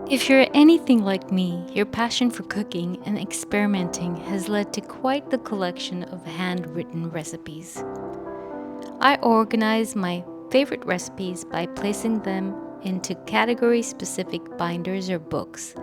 If you're anything like me, your passion for cooking and experimenting has led to quite the collection of handwritten recipes. I organize my favorite recipes by placing them into category-specific binders or books.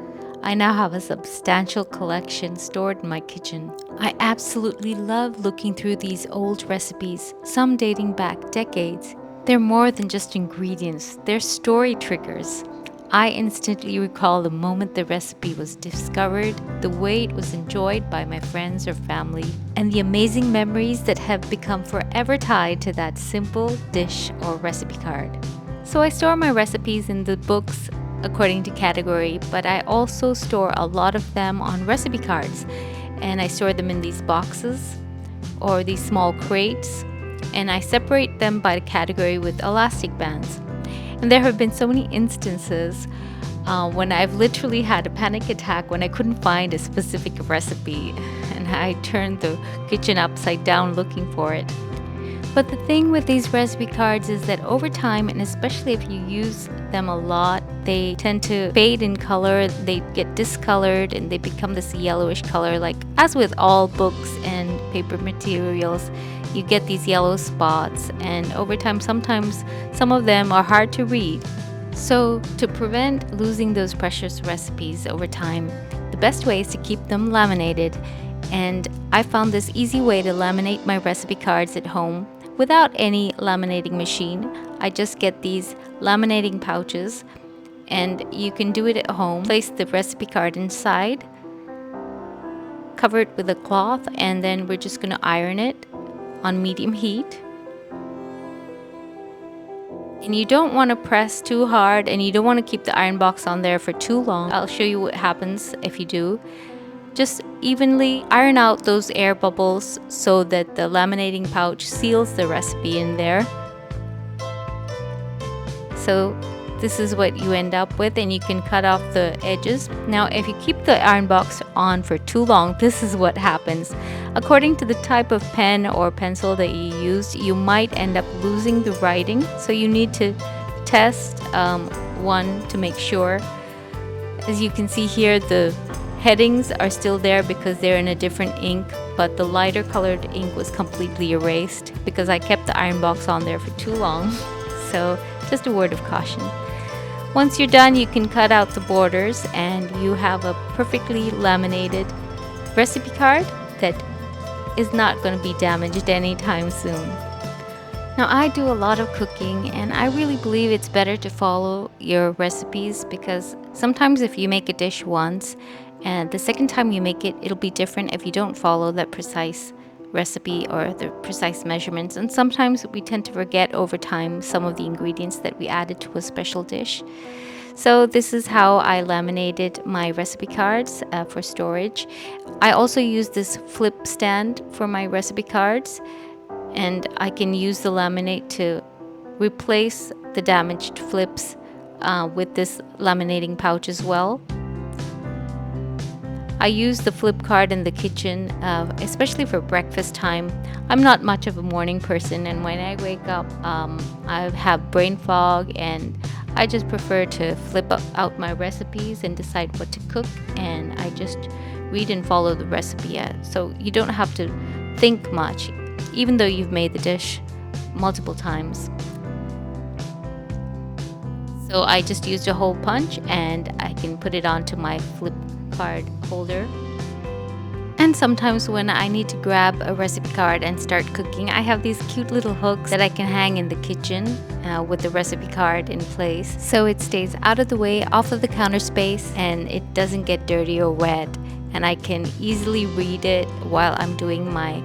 I now have a substantial collection stored in my kitchen. I absolutely love looking through these old recipes, some dating back decades. They're more than just ingredients, they're story triggers. I instantly recall the moment the recipe was discovered, the way it was enjoyed by my friends or family, and the amazing memories that have become forever tied to that simple dish or recipe card. So I store my recipes in the books according to category, but I also store a lot of them on recipe cards, and I store them in these boxes or these small crates, and I separate them by category with elastic bands. And there have been so many instances when I've literally had a panic attack when I couldn't find a specific recipe and I turned the kitchen upside down looking for it. But the thing with these recipe cards is that over time, and especially if you use them a lot, they tend to fade in color, they get discolored, and they become this yellowish color. Like as with all books and paper materials, you get these yellow spots, and over time sometimes some of them are hard to read. So to prevent losing those precious recipes over time, the best way is to keep them laminated. And I found this easy way to laminate my recipe cards at home without any laminating machine. I just get these laminating pouches, and you can do it at home. Place the recipe card inside, cover it with a cloth, and then we're just going to iron it on medium heat. And you don't want to press too hard, and you don't want to keep the iron box on there for too long. I'll show you what happens if you do. Just evenly iron out those air bubbles so that the laminating pouch seals the recipe in there. So this is what you end up with, and you can cut off the edges. Now if you keep the iron box on for too long, this is what happens. According to the type of pen or pencil that you use, you might end up losing the writing. So you need to test one to make sure. As you can see here, the headings are still there because they're in a different ink, but the lighter colored ink was completely erased because I kept the iron box on there for too long. So just a word of caution. Once you're done, you can cut out the borders and you have a perfectly laminated recipe card that is not going to be damaged anytime soon. Now I do a lot of cooking, and I really believe it's better to follow your recipes, because sometimes if you make a dish once and the second time you make it, it'll be different if you don't follow that precise recipe or the precise measurements. And sometimes we tend to forget over time some of the ingredients that we added to a special dish. So this is how I laminated my recipe cards for storage. I also use this flip stand for my recipe cards, and I can use the laminate to replace the damaged flips with this laminating pouch as well. I use the flip card in the kitchen, especially for breakfast time. I'm not much of a morning person, and when I wake up, I have brain fog, and I just prefer to flip out my recipes and decide what to cook, and I just read and follow the recipe. So you don't have to think much, even though you've made the dish multiple times. So I just used a hole punch, and I can put it onto my flip card holder. And sometimes when I need to grab a recipe card and start cooking, I have these cute little hooks that I can hang in the kitchen with the recipe card in place, so it stays out of the way, off of the counter space, and it doesn't get dirty or wet, and I can easily read it while I'm doing my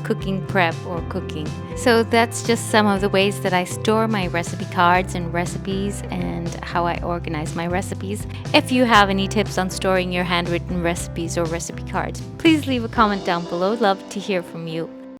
cooking prep or cooking. So that's just some of the ways that I store my recipe cards and recipes, and how I organize my recipes. If you have any tips on storing your handwritten recipes or recipe cards, please leave a comment down below. Love to hear from you.